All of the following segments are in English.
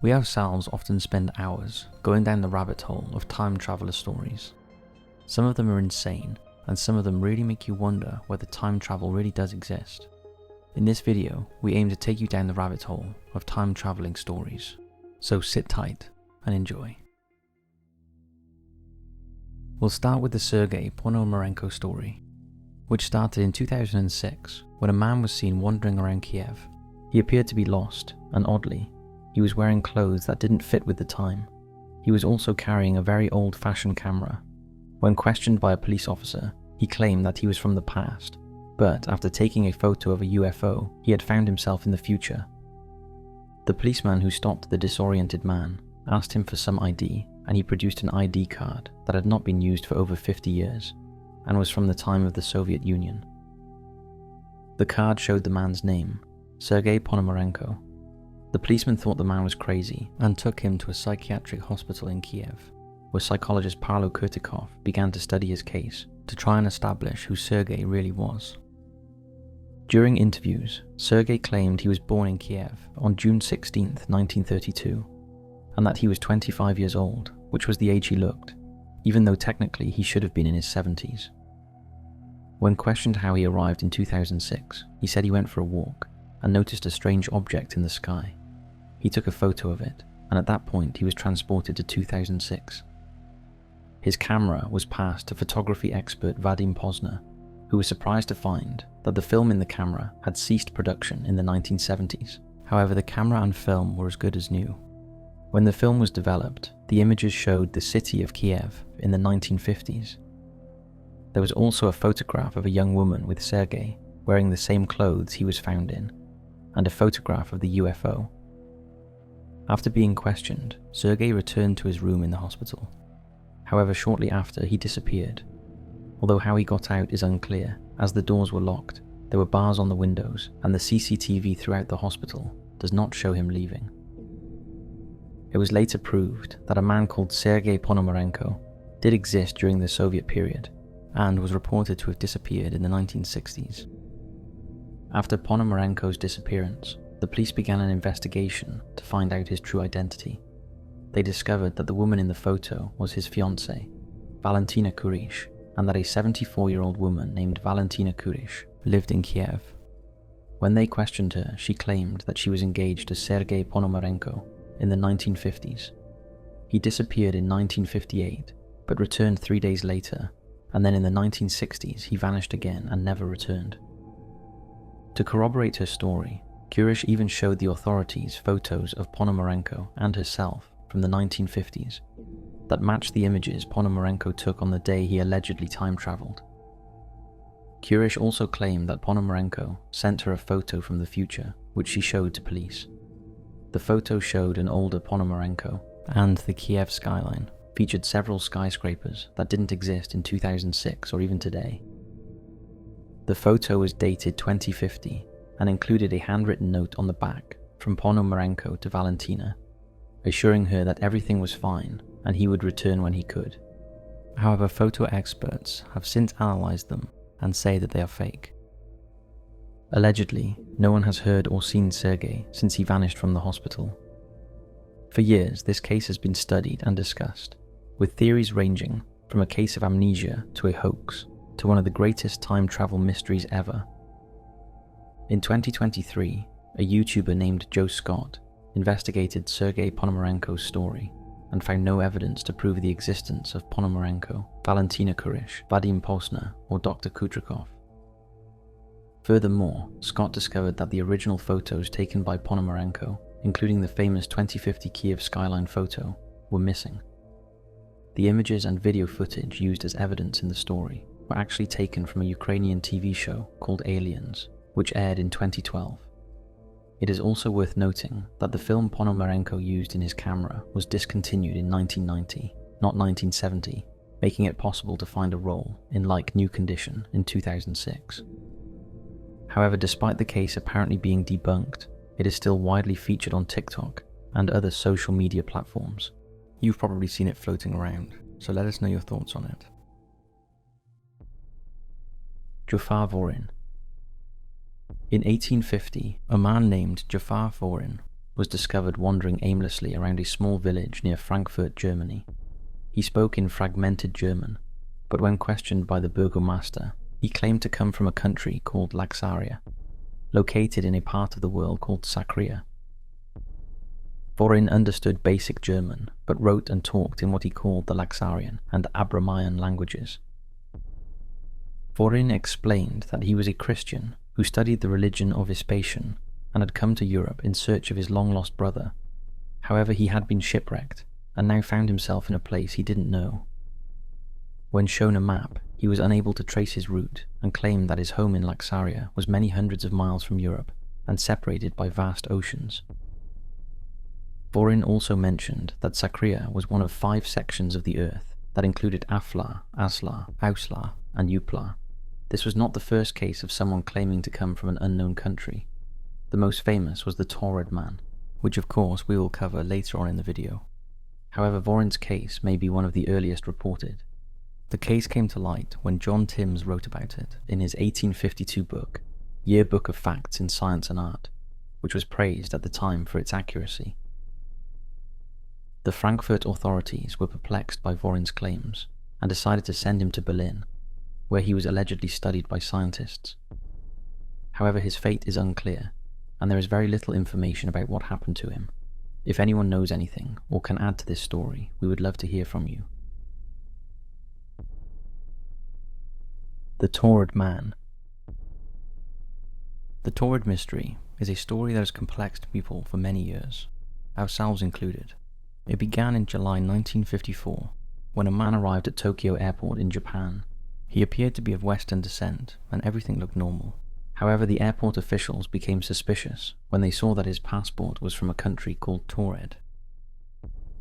We ourselves often spend hours going down the rabbit hole of time traveler stories. Some of them are insane, and some of them really make you wonder whether time travel really does exist. In this video, we aim to take you down the rabbit hole of time traveling stories. So sit tight and enjoy. We'll start with the Sergei Ponomarenko story, which started in 2006 when a man was seen wandering around Kiev. He appeared to be lost, and oddly, he was wearing clothes that didn't fit with the time. He was also carrying a very old-fashioned camera. When questioned by a police officer, he claimed that he was from the past, but after taking a photo of a UFO, he had found himself in the future. The policeman who stopped the disoriented man asked him for some ID, and he produced an ID card that had not been used for over 50 years, and was from the time of the Soviet Union. The card showed the man's name, Sergei Ponomarenko. The policeman thought the man was crazy and took him to a psychiatric hospital in Kiev, where psychologist Paolo Kurtikov began to study his case to try and establish who Sergei really was. During interviews, Sergei claimed he was born in Kiev on June 16, 1932, and that he was 25 years old, which was the age he looked, even though technically he should have been in his 70s. When questioned how he arrived in 2006, he said he went for a walk and noticed a strange object in the sky. He took a photo of it, and at that point he was transported to 2006. His camera was passed to photography expert Vadim Posner, who was surprised to find that the film in the camera had ceased production in the 1970s. However, the camera and film were as good as new. When the film was developed, the images showed the city of Kiev in the 1950s. There was also a photograph of a young woman with Sergei wearing the same clothes he was found in, and a photograph of the UFO. After being questioned, Sergei returned to his room in the hospital. However, shortly after, he disappeared. Although how he got out is unclear, as the doors were locked, there were bars on the windows, and the CCTV throughout the hospital does not show him leaving. It was later proved that a man called Sergei Ponomarenko did exist during the Soviet period, and was reported to have disappeared in the 1960s. After Ponomarenko's disappearance, the police began an investigation to find out his true identity. They discovered that the woman in the photo was his fiancée, Valentina Kurish, and that a 74-year-old woman named Valentina Kurish lived in Kiev. When they questioned her, she claimed that she was engaged to Sergei Ponomarenko in the 1950s. He disappeared in 1958, but returned 3 days later, and then in the 1960s he vanished again and never returned. To corroborate her story, Kurish even showed the authorities photos of Ponomarenko and herself from the 1950s that matched the images Ponomarenko took on the day he allegedly time traveled. Kurish also claimed that Ponomarenko sent her a photo from the future, which she showed to police. The photo showed an older Ponomarenko, and the Kiev skyline featured several skyscrapers that didn't exist in 2006 or even today. The photo was dated 2050 and included a handwritten note on the back from Ponomarenko to Valentina, assuring her that everything was fine and he would return when he could. However, photo experts have since analysed them and say that they are fake. Allegedly, no one has heard or seen Sergei since he vanished from the hospital. For years, this case has been studied and discussed, with theories ranging from a case of amnesia to a hoax to one of the greatest time travel mysteries ever. In 2023, a YouTuber named Joe Scott investigated Sergei Ponomarenko's story and found no evidence to prove the existence of Ponomarenko, Valentina Kurish, Vadim Posner, or Dr. Kutrikov. Furthermore, Scott discovered that the original photos taken by Ponomarenko, including the famous 2050 Kiev skyline photo, were missing. The images and video footage used as evidence in the story were actually taken from a Ukrainian TV show called Aliens, which aired in 2012. It is also worth noting that the film Ponomarenko used in his camera was discontinued in 1990, not 1970, making it possible to find a role in like new condition in 2006. However, despite the case apparently being debunked, it is still widely featured on TikTok and other social media platforms. You've probably seen it floating around, so let us know your thoughts on it. Jophar Vorin. In 1850, a man named Jophar Vorin was discovered wandering aimlessly around a small village near Frankfurt, Germany. He spoke in fragmented German, but when questioned by the burgomaster, he claimed to come from a country called Laxaria, located in a part of the world called Sakria. Vorin understood basic German, but wrote and talked in what he called the Laxarian and Abramayan languages. Vorin explained that he was a Christian who studied the religion of Vespasian and had come to Europe in search of his long-lost brother. However, he had been shipwrecked and now found himself in a place he didn't know. When shown a map, he was unable to trace his route and claimed that his home in Laxaria was many hundreds of miles from Europe and separated by vast oceans. Vorin also mentioned that Sakria was one of 5 sections of the earth that included Afla, Asla, Ausla, and Upla. This was not the first case of someone claiming to come from an unknown country. The most famous was the Taured Man, which of course we will cover later on in the video. However, Vorin's case may be one of the earliest reported. The case came to light when John Timms wrote about it in his 1852 book, Yearbook of Facts in Science and Art, which was praised at the time for its accuracy. The Frankfurt authorities were perplexed by Vorin's claims and decided to send him to Berlin, where he was allegedly studied by scientists. However, his fate is unclear, and there is very little information about what happened to him. If anyone knows anything or can add to this story, we would love to hear from you. The Taured Man. The Taured Mystery is a story that has perplexed people for many years, ourselves included. It began in July 1954, when a man arrived at Tokyo Airport in Japan. He appeared to be of Western descent, and everything looked normal. However, the airport officials became suspicious when they saw that his passport was from a country called Taured.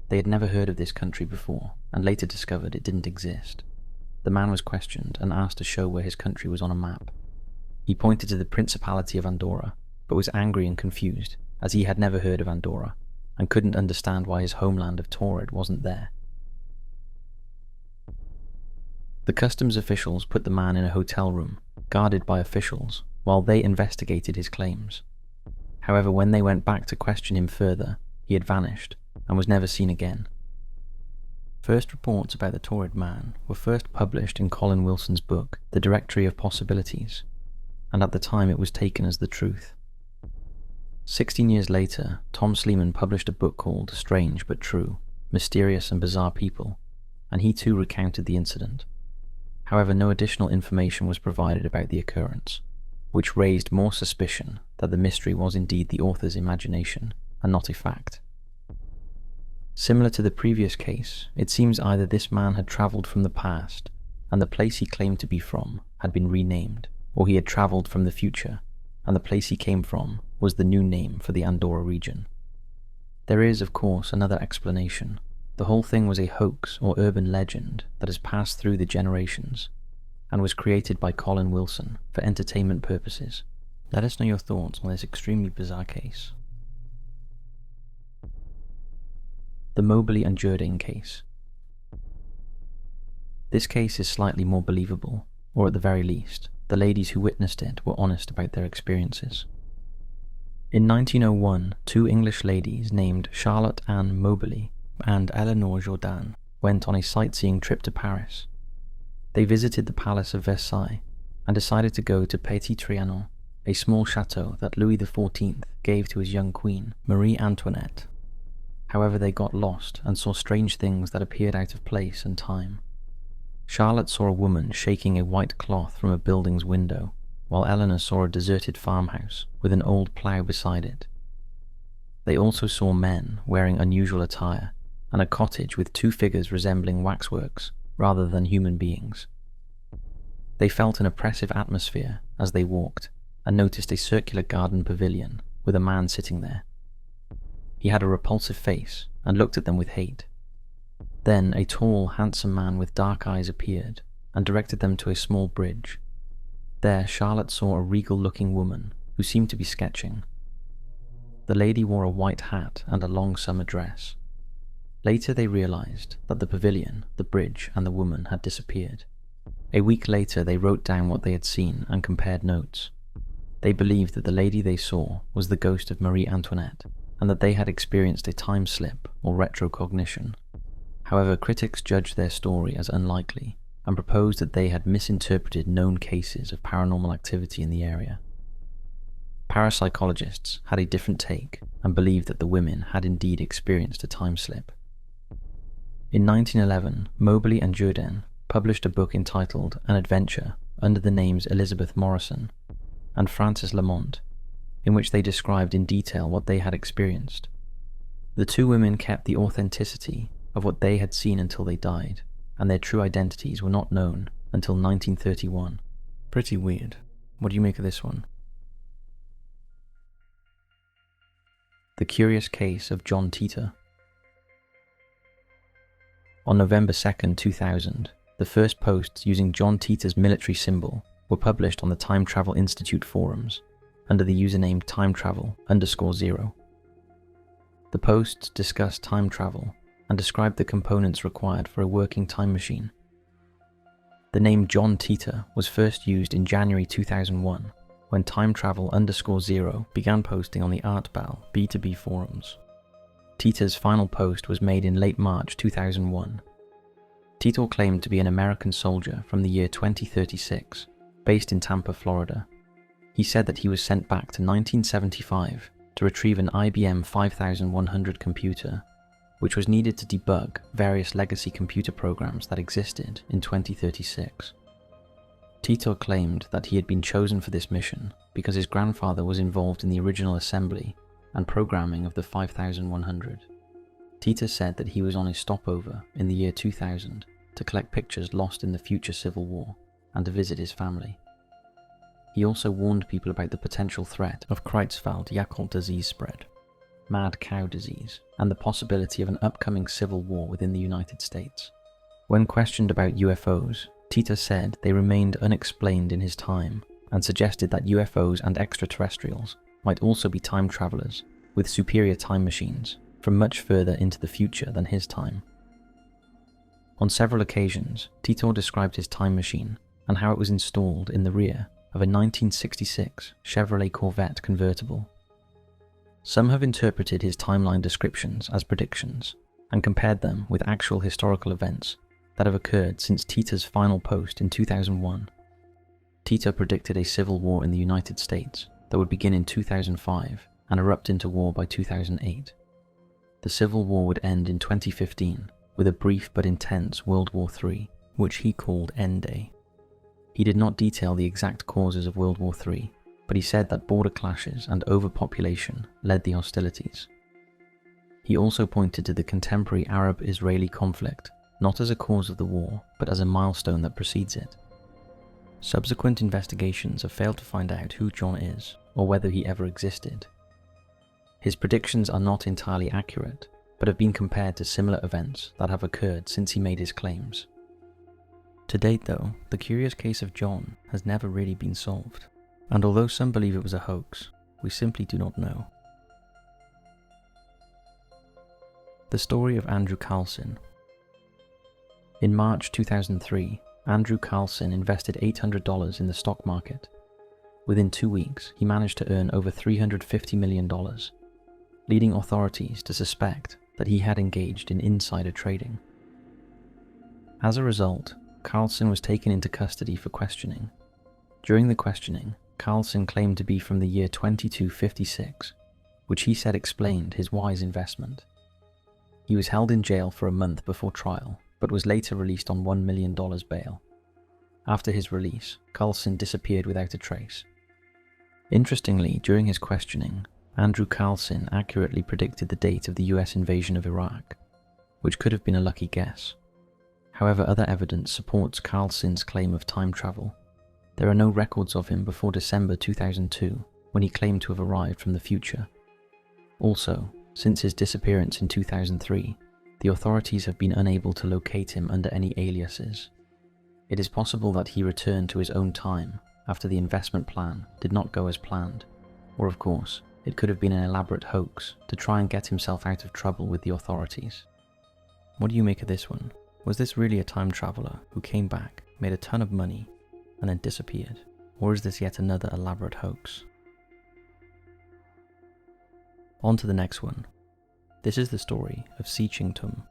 They had never heard of this country before, and later discovered it didn't exist. The man was questioned and asked to show where his country was on a map. He pointed to the Principality of Andorra, but was angry and confused, as he had never heard of Andorra, and couldn't understand why his homeland of Taured wasn't there. The customs officials put the man in a hotel room, guarded by officials, while they investigated his claims. However, when they went back to question him further, he had vanished and was never seen again. First reports about the Taured Man were first published in Colin Wilson's book, The Directory of Possibilities, and at the time it was taken as the truth. 16 years later, Tom Sleeman published a book called Strange but True, Mysterious and Bizarre People, and he too recounted the incident. However, no additional information was provided about the occurrence, which raised more suspicion that the mystery was indeed the author's imagination and not a fact. Similar to the previous case, it seems either this man had travelled from the past and the place he claimed to be from had been renamed, or he had travelled from the future and the place he came from was the new name for the Andorra region. There is, of course, another explanation. The whole thing was a hoax or urban legend that has passed through the generations and was created by Colin Wilson for entertainment purposes. Let us know your thoughts on this extremely bizarre case. The Moberly and Jourdain case. This case is slightly more believable, or at the very least, the ladies who witnessed it were honest about their experiences. In 1901, 2 English ladies named Charlotte Ann Moberly and Eleanor Jourdain went on a sightseeing trip to Paris. They visited the Palace of Versailles and decided to go to Petit Trianon, a small chateau that Louis XIV gave to his young queen, Marie Antoinette. However, they got lost and saw strange things that appeared out of place and time. Charlotte saw a woman shaking a white cloth from a building's window, while Eleanor saw a deserted farmhouse with an old plough beside it. They also saw men wearing unusual attire and a cottage with 2 figures resembling waxworks rather than human beings. They felt an oppressive atmosphere as they walked and noticed a circular garden pavilion with a man sitting there. He had a repulsive face and looked at them with hate. Then a tall, handsome man with dark eyes appeared and directed them to a small bridge. There Charlotte saw a regal-looking woman who seemed to be sketching. The lady wore a white hat and a long summer dress. Later they realized that the pavilion, the bridge, and the woman had disappeared. A week later they wrote down what they had seen and compared notes. They believed that the lady they saw was the ghost of Marie Antoinette, and that they had experienced a time slip or retrocognition. However, critics judged their story as unlikely and proposed that they had misinterpreted known cases of paranormal activity in the area. Parapsychologists had a different take and believed that the women had indeed experienced a time slip. In 1911, Moberly and Jourdain published a book entitled An Adventure under the names Elizabeth Morrison and Frances Lamont, in which they described in detail what they had experienced. The two women kept the authenticity of what they had seen until they died, and their true identities were not known until 1931. Pretty weird. What do you make of this one? The Curious Case of John Titor. On November 2nd, 2000, the first posts using John Titor's military symbol were published on the Time Travel Institute forums under the username timetravel_0. The posts discussed time travel and described the components required for a working time machine. The name John Titor was first used in January 2001 when timetravel_0 began posting on the Artbal B2B forums. Titor's final post was made in late March 2001. Titor claimed to be an American soldier from the year 2036, based in Tampa, Florida. He said that he was sent back to 1975 to retrieve an IBM 5100 computer, which was needed to debug various legacy computer programs that existed in 2036. Titor claimed that he had been chosen for this mission because his grandfather was involved in the original assembly and programming of the 5100. Titor said that he was on his stopover in the year 2000 to collect pictures lost in the future Civil War and to visit his family. He also warned people about the potential threat of Creutzfeldt-Jakob disease spread, mad cow disease, and the possibility of an upcoming civil war within the United States. When questioned about UFOs, Titor said they remained unexplained in his time and suggested that UFOs and extraterrestrials might also be time travelers with superior time machines from much further into the future than his time. On several occasions, Titor described his time machine and how it was installed in the rear of a 1966 Chevrolet Corvette convertible. Some have interpreted his timeline descriptions as predictions and compared them with actual historical events that have occurred since Titor's final post in 2001. Titor predicted a civil war in the United States that would begin in 2005 and erupt into war by 2008. The Civil War would end in 2015 with a brief but intense World War III, which he called End Day. He did not detail the exact causes of World War III, but he said that border clashes and overpopulation led the hostilities. He also pointed to the contemporary Arab-Israeli conflict not as a cause of the war, but as a milestone that precedes it. Subsequent investigations have failed to find out who John is, or whether he ever existed. His predictions are not entirely accurate, but have been compared to similar events that have occurred since he made his claims. To date though, the curious case of John has never really been solved, and although some believe it was a hoax, we simply do not know. The story of Andrew Carlssin. In March 2003, Andrew Carlssin invested $800 in the stock market. Within 2 weeks, he managed to earn over $350 million, leading authorities to suspect that he had engaged in insider trading. As a result, Carlssin was taken into custody for questioning. During the questioning, Carlssin claimed to be from the year 2256, which he said explained his wise investment. He was held in jail for a month before trial, but was later released on $1 million bail. After his release, Carlssin disappeared without a trace. Interestingly, during his questioning, Andrew Carlssin accurately predicted the date of the US invasion of Iraq, which could have been a lucky guess. However, other evidence supports Carlssin's claim of time travel. There are no records of him before December 2002, when he claimed to have arrived from the future. Also, since his disappearance in 2003, the authorities have been unable to locate him under any aliases. It is possible that he returned to his own time after the investment plan did not go as planned, or of course, it could have been an elaborate hoax to try and get himself out of trouble with the authorities. What do you make of this one? Was this really a time traveler who came back, made a ton of money, and then disappeared? Or is this yet another elaborate hoax? On to the next one. This is the story of Qing Tomb.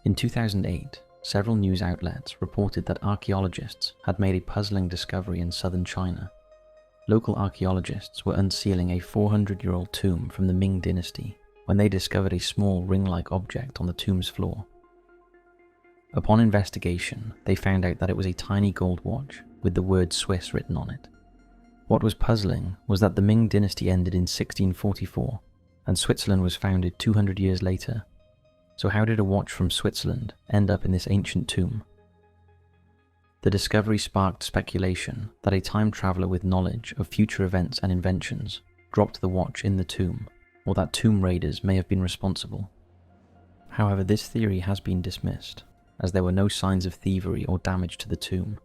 In 2008, several news outlets reported that archaeologists had made a puzzling discovery in southern China. Local archaeologists were unsealing a 400-year-old tomb from the Ming dynasty when they discovered a small ring-like object on the tomb's floor. Upon investigation, they found out that it was a tiny gold watch with the word Swiss written on it. What was puzzling was that the Ming dynasty ended in 1644, and Switzerland was founded 200 years later. So how did a watch from Switzerland end up in this ancient tomb? The discovery sparked speculation that a time traveler with knowledge of future events and inventions dropped the watch in the tomb, or that tomb raiders may have been responsible. However, this theory has been dismissed, as there were no signs of thievery or damage to the tomb,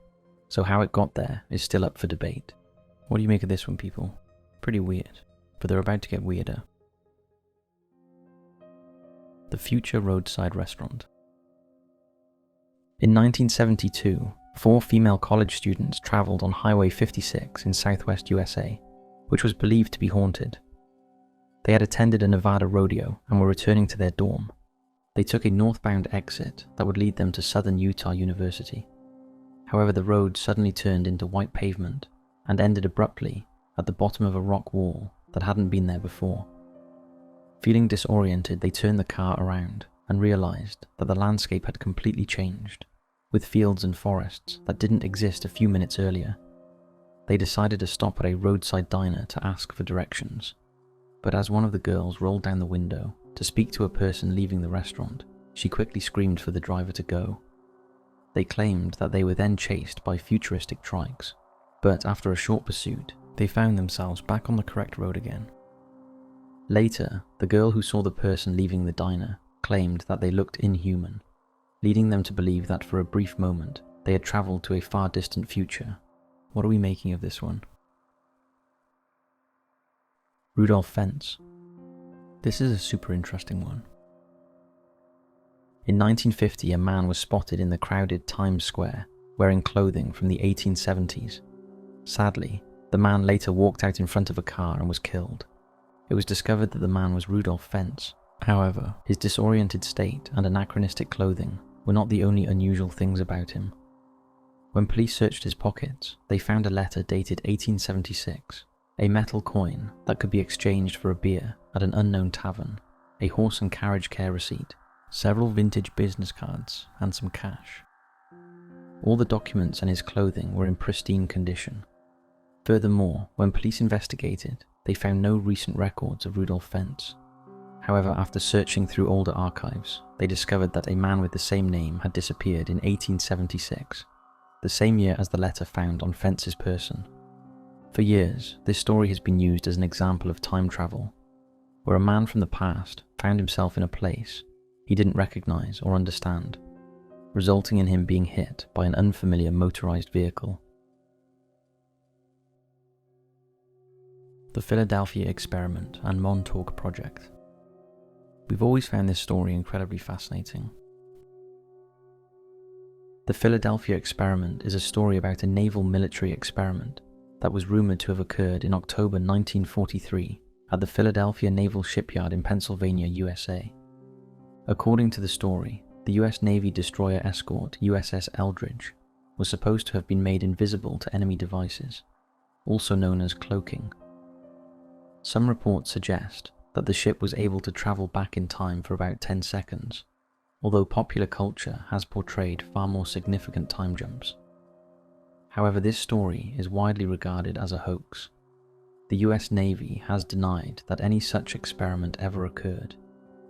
so how it got there is still up for debate. What do you make of this one, people? Pretty weird, but they're about to get weirder. The future roadside restaurant. In 1972, 4 female college students traveled on Highway 56 in southwest USA, which was believed to be haunted. They had attended a Nevada rodeo and were returning to their dorm. They took a northbound exit that would lead them to Southern Utah University. However, the road suddenly turned into white pavement and ended abruptly at the bottom of a rock wall that hadn't been there before. Feeling disoriented, they turned the car around and realized that the landscape had completely changed, with fields and forests that didn't exist a few minutes earlier. They decided to stop at a roadside diner to ask for directions, but as one of the girls rolled down the window to speak to a person leaving the restaurant, she quickly screamed for the driver to go. They claimed that they were then chased by futuristic trikes, but after a short pursuit, they found themselves back on the correct road again. Later, the girl who saw the person leaving the diner claimed that they looked inhuman, leading them to believe that for a brief moment they had travelled to a far distant future. What are we making of this one? Rudolph Fentz. This is a super interesting one. In 1950, a man was spotted in the crowded Times Square wearing clothing from the 1870s. Sadly, the man later walked out in front of a car and was killed. It was discovered that the man was Rudolph Fentz. However, his disoriented state and anachronistic clothing were not the only unusual things about him. When police searched his pockets, they found a letter dated 1876, a metal coin that could be exchanged for a beer at an unknown tavern, a horse and carriage care receipt, several vintage business cards, and some cash. All the documents and his clothing were in pristine condition. Furthermore, when police investigated, they found no recent records of Rudolph Fentz. However, after searching through older archives, they discovered that a man with the same name had disappeared in 1876, the same year as the letter found on Fentz's person. For years, this story has been used as an example of time travel, where a man from the past found himself in a place he didn't recognize or understand, resulting in him being hit by an unfamiliar motorized vehicle. The Philadelphia Experiment and Montauk Project. We've always found this story incredibly fascinating. The Philadelphia Experiment is a story about a naval military experiment that was rumored to have occurred in October 1943 at the Philadelphia Naval Shipyard in Pennsylvania, USA. According to the story, the US Navy destroyer escort USS Eldridge was supposed to have been made invisible to enemy devices, also known as cloaking. Some reports suggest that the ship was able to travel back in time for about 10 seconds, although popular culture has portrayed far more significant time jumps. However, this story is widely regarded as a hoax. The US Navy has denied that any such experiment ever occurred.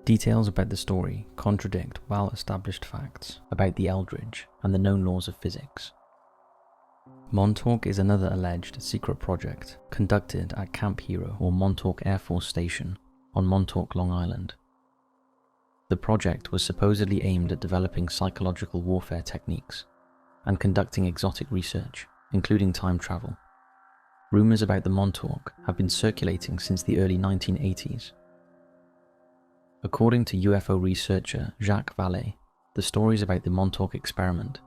Details about the story contradict well-established facts about the Eldridge and the known laws of physics. Montauk is another alleged secret project conducted at Camp Hero or Montauk Air Force Station on Montauk, Long Island. The project was supposedly aimed at developing psychological warfare techniques and conducting exotic research, including time travel. Rumors about the Montauk have been circulating since the early 1980s. According to UFO researcher Jacques Vallée, the stories about the Montauk experiment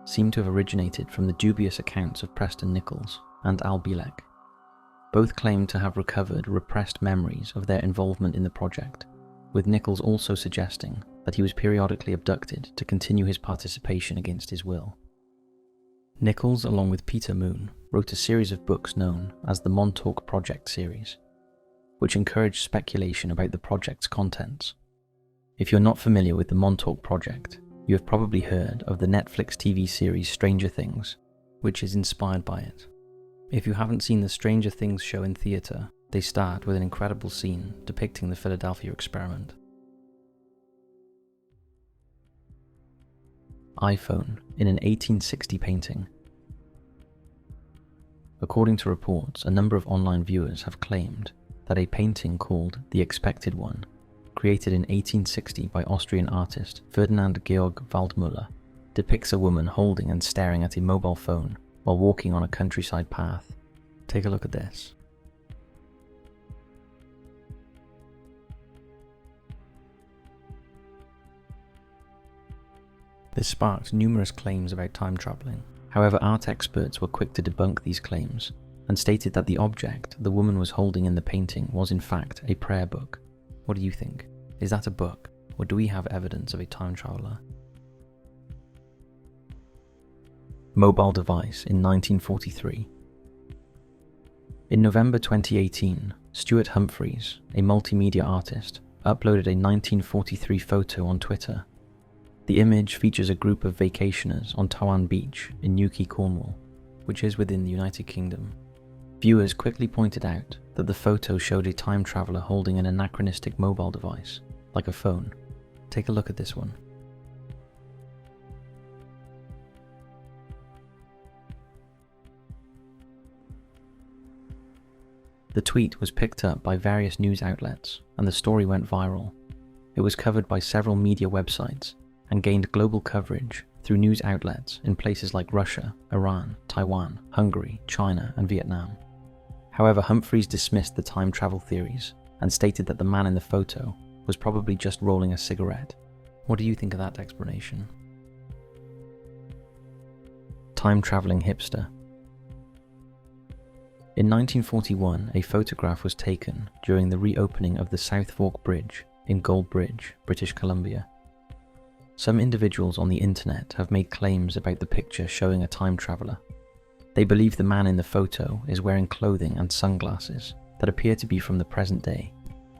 seem to have originated from the dubious accounts of Preston Nichols and Al Bielek. Both claimed to have recovered repressed memories of their involvement in the project, with Nichols also suggesting that he was periodically abducted to continue his participation against his will. Nichols, along with Peter Moon, wrote a series of books known as the Montauk Project series, which encouraged speculation about the project's contents. If you're not familiar with the Montauk Project, you have probably heard of the Netflix TV series Stranger Things, which is inspired by it. If you haven't seen the Stranger Things show in theatre, they start with an incredible scene depicting the Philadelphia experiment. iPhone in an 1860 painting. According to reports, a number of online viewers have claimed that a painting called The Expected One, created in 1860 by Austrian artist Ferdinand Georg Waldmüller, depicts a woman holding and staring at a mobile phone while walking on a countryside path. Take a look at this. This sparked numerous claims about time travelling. However, art experts were quick to debunk these claims and stated that the object the woman was holding in the painting was in fact a prayer book. What do you think? Is that a book, or do we have evidence of a time traveller? Mobile device in 1943. In November 2018, Stuart Humphreys, a multimedia artist, uploaded a 1943 photo on Twitter. The image features a group of vacationers on Taured Beach in Newquay, Cornwall, which is within the United Kingdom. Viewers quickly pointed out that the photo showed a time traveller holding an anachronistic mobile device, like a phone. Take a look at this one. The tweet was picked up by various news outlets, and the story went viral. It was covered by several media websites and gained global coverage through news outlets in places like Russia, Iran, Taiwan, Hungary, China, and Vietnam. However, Humphreys dismissed the time travel theories and stated that the man in the photo was probably just rolling a cigarette. What do you think of that explanation? Time traveling hipster. In 1941, a photograph was taken during the reopening of the South Fork Bridge in Gold Bridge, British Columbia. Some individuals on the internet have made claims about the picture showing a time traveller. They believe the man in the photo is wearing clothing and sunglasses that appear to be from the present day,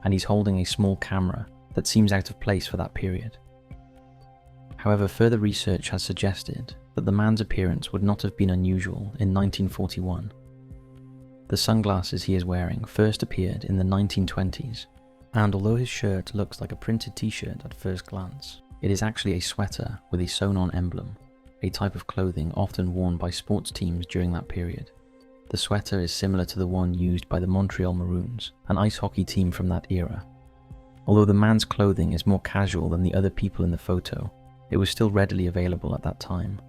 and he's holding a small camera that seems out of place for that period. However, further research has suggested that the man's appearance would not have been unusual in 1941. The sunglasses he is wearing first appeared in the 1920s, and although his shirt looks like a printed t-shirt at first glance, it is actually a sweater with a sewn-on emblem, a type of clothing often worn by sports teams during that period. The sweater is similar to the one used by the Montreal Maroons, an ice hockey team from that era. Although the man's clothing is more casual than the other people in the photo, it was still readily available at that time.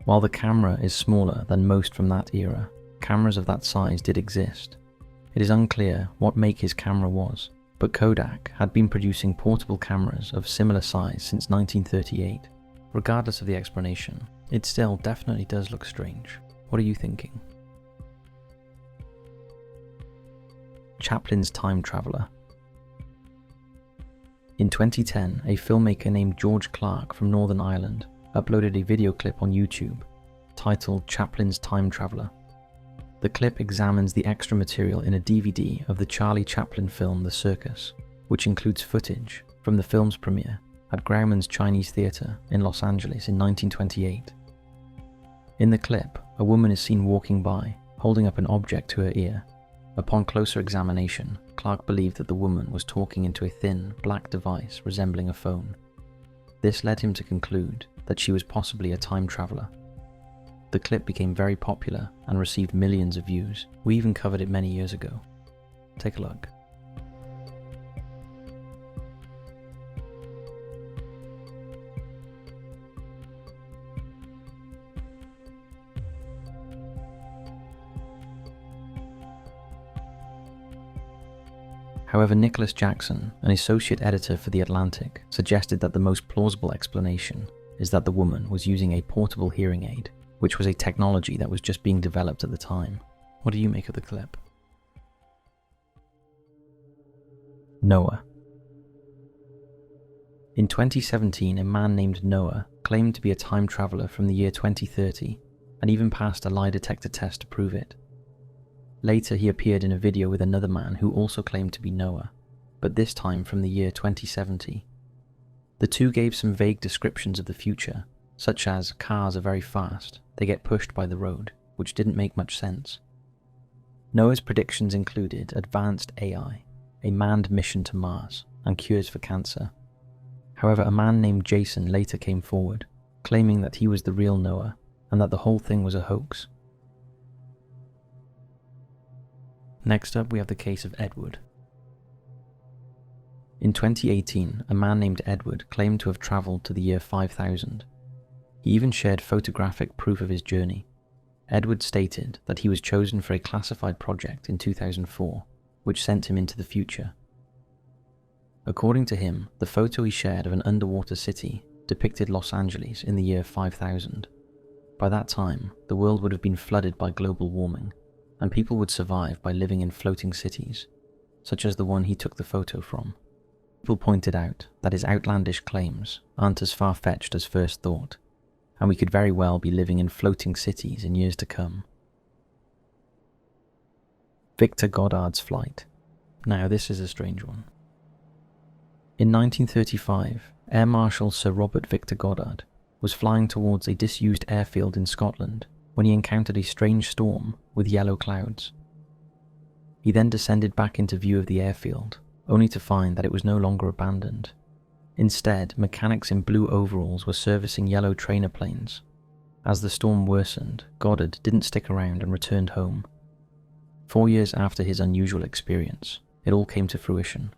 While the camera is smaller than most from that era, cameras of that size did exist. It is unclear what make his camera was, but Kodak had been producing portable cameras of similar size since 1938. Regardless of the explanation, it still definitely does look strange. What are you thinking? Chaplin's time traveller. In 2010, a filmmaker named George Clark from Northern Ireland uploaded a video clip on YouTube titled Chaplin's Time Traveller. The clip examines the extra material in a DVD of the Charlie Chaplin film The Circus, which includes footage from the film's premiere at Grauman's Chinese Theatre in Los Angeles in 1928. In the clip, a woman is seen walking by, holding up an object to her ear. Upon closer examination, Clark believed that the woman was talking into a thin, black device resembling a phone. This led him to conclude that she was possibly a time traveller. The clip became very popular and received millions of views. We even covered it many years ago. Take a look. However, Nicholas Jackson, an associate editor for The Atlantic, suggested that the most plausible explanation is that the woman was using a portable hearing aid, which was a technology that was just being developed at the time. What do you make of the clip? Noah. In 2017, a man named Noah claimed to be a time traveler from the year 2030 and even passed a lie detector test to prove it. Later, he appeared in a video with another man who also claimed to be Noah, but this time from the year 2070. The two gave some vague descriptions of the future, such as cars are very fast, they get pushed by the road, which didn't make much sense. Noah's predictions included advanced AI, a manned mission to Mars, and cures for cancer. However, a man named Jason later came forward, claiming that he was the real Noah and that the whole thing was a hoax. Next up, we have the case of Edward. In 2018, a man named Edward claimed to have travelled to the year 5000. He even shared photographic proof of his journey. Edward stated that he was chosen for a classified project in 2004, which sent him into the future. According to him, the photo he shared of an underwater city depicted Los Angeles in the year 5000. By that time, the world would have been flooded by global warming, and people would survive by living in floating cities, such as the one he took the photo from. People pointed out that his outlandish claims aren't as far-fetched as first thought, and we could very well be living in floating cities in years to come. Victor Goddard's flight. Now, this is a strange one. In 1935, Air Marshal Sir Robert Victor Goddard was flying towards a disused airfield in Scotland when he encountered a strange storm with yellow clouds. He then descended back into view of the airfield, only to find that it was no longer abandoned. Instead, mechanics in blue overalls were servicing yellow trainer planes. As the storm worsened, Goddard didn't stick around and returned home. 4 years after his unusual experience, it all came to fruition.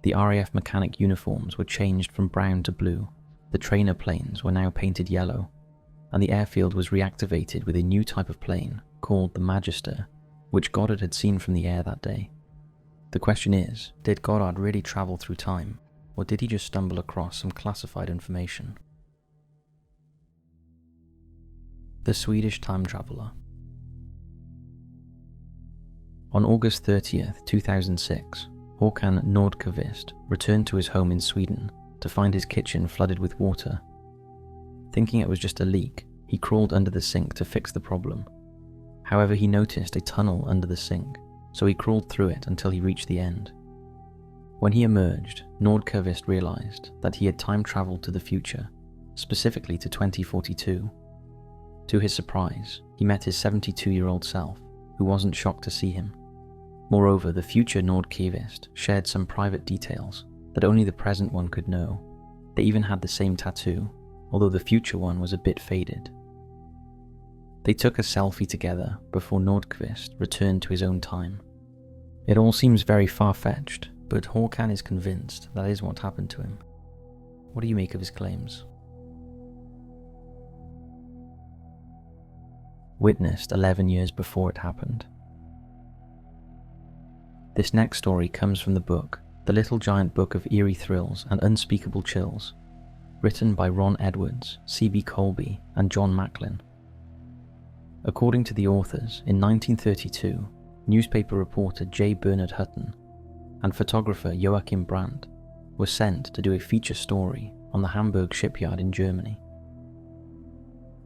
The RAF mechanic uniforms were changed from brown to blue, the trainer planes were now painted yellow, and the airfield was reactivated with a new type of plane called the Magister, which Goddard had seen from the air that day. The question is, did Goddard really travel through time, or did he just stumble across some classified information? The Swedish time traveler. On August 30th, 2006, Håkan Nordqvist returned to his home in Sweden to find his kitchen flooded with water. Thinking it was just a leak, he crawled under the sink to fix the problem. However, he noticed a tunnel under the sink, so he crawled through it until he reached the end. When he emerged, Nordqvist realized that he had time traveled to the future, specifically to 2042. To his surprise, he met his 72-year-old self, who wasn't shocked to see him. Moreover, the future Nordqvist shared some private details that only the present one could know. They even had the same tattoo, although the future one was a bit faded. They took a selfie together before Nordqvist returned to his own time. It all seems very far-fetched, but Håkan is convinced that is what happened to him. What do you make of his claims? Witnessed 11 years before it happened. This next story comes from the book, The Little Giant Book of Eerie Thrills and Unspeakable Chills, written by Ron Edwards, C.B. Colby, and John Macklin. According to the authors, in 1932, newspaper reporter J. Bernard Hutton and photographer Joachim Brandt were sent to do a feature story on the Hamburg shipyard in Germany.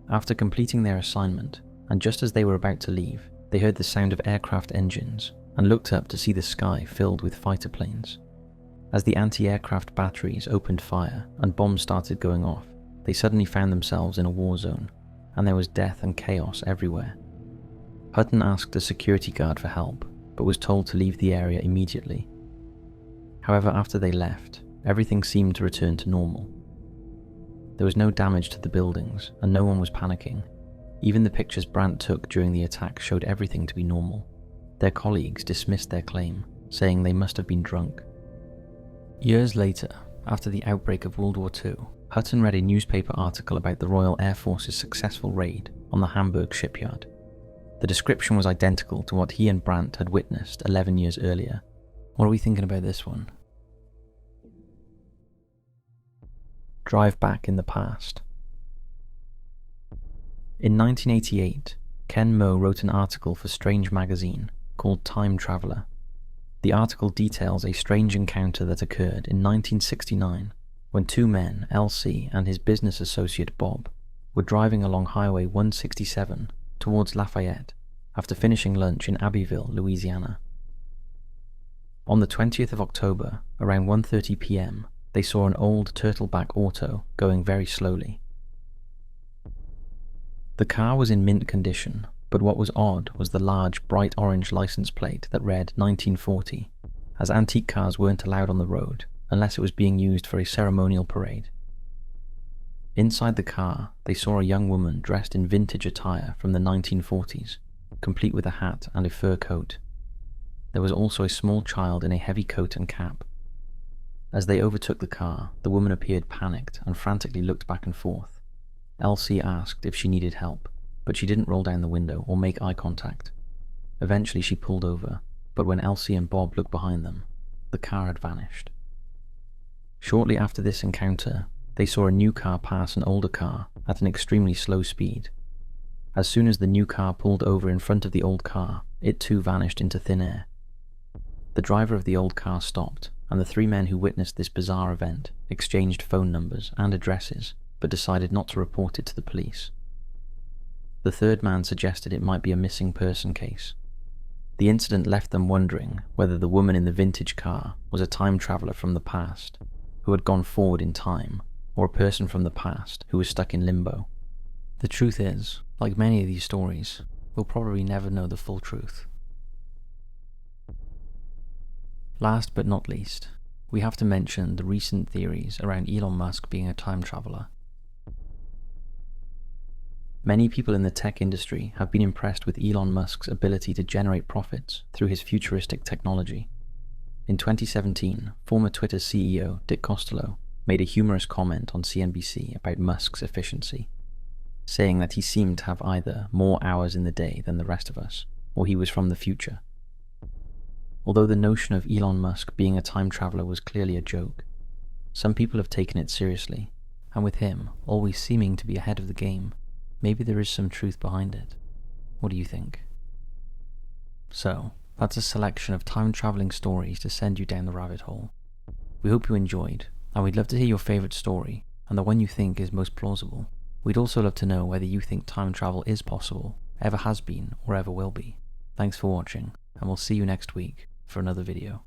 After completing their assignment, and just as they were about to leave, they heard the sound of aircraft engines and looked up to see the sky filled with fighter planes. As the anti-aircraft batteries opened fire and bombs started going off, they suddenly found themselves in a war zone, and there was death and chaos everywhere. Hutton asked a security guard for help, but was told to leave the area immediately. However, after they left, everything seemed to return to normal. There was no damage to the buildings, and no one was panicking. Even the pictures Brandt took during the attack showed everything to be normal. Their colleagues dismissed their claim, saying they must have been drunk. Years later, after the outbreak of World War II, Hutton read a newspaper article about the Royal Air Force's successful raid on the Hamburg shipyard. The description was identical to what he and Brandt had witnessed 11 years earlier. What are we thinking about this one? Drive back in the past. In 1988, Ken Moe wrote an article for Strange magazine called Time Traveler. The article details a strange encounter that occurred in 1969 when two men, LC and his business associate Bob, were driving along Highway 167 towards Lafayette after finishing lunch in Abbeville, Louisiana. On the 20th of October, around 1:30 p.m., they saw an old turtleback auto going very slowly. The car was in mint condition, but what was odd was the large, bright orange license plate that read 1940, as antique cars weren't allowed on the road unless it was being used for a ceremonial parade. Inside the car, they saw a young woman dressed in vintage attire from the 1940s, complete with a hat and a fur coat. There was also a small child in a heavy coat and cap. As they overtook the car, the woman appeared panicked and frantically looked back and forth. Elsie asked if she needed help, but she didn't roll down the window or make eye contact. Eventually she pulled over, but when Elsie and Bob looked behind them, the car had vanished. Shortly after this encounter, they saw a new car pass an older car at an extremely slow speed. As soon as the new car pulled over in front of the old car, it too vanished into thin air. The driver of the old car stopped, and the three men who witnessed this bizarre event exchanged phone numbers and addresses, but decided not to report it to the police. The third man suggested it might be a missing person case. The incident left them wondering whether the woman in the vintage car was a time traveler from the past who had gone forward in time, or a person from the past who was stuck in limbo. The truth is, like many of these stories, we'll probably never know the full truth. Last but not least, we have to mention the recent theories around Elon Musk being a time traveler. Many people in the tech industry have been impressed with Elon Musk's ability to generate profits through his futuristic technology. In 2017, former Twitter CEO Dick Costolo made a humorous comment on CNBC about Musk's efficiency, saying that he seemed to have either more hours in the day than the rest of us, or he was from the future. Although the notion of Elon Musk being a time traveler was clearly a joke, some people have taken it seriously, and with him always seeming to be ahead of the game, maybe there is some truth behind it. What do you think? So, that's a selection of time-traveling stories to send you down the rabbit hole. We hope you enjoyed, and we'd love to hear your favourite story, and the one you think is most plausible. We'd also love to know whether you think time travel is possible, ever has been, or ever will be. Thanks for watching, and we'll see you next week for another video.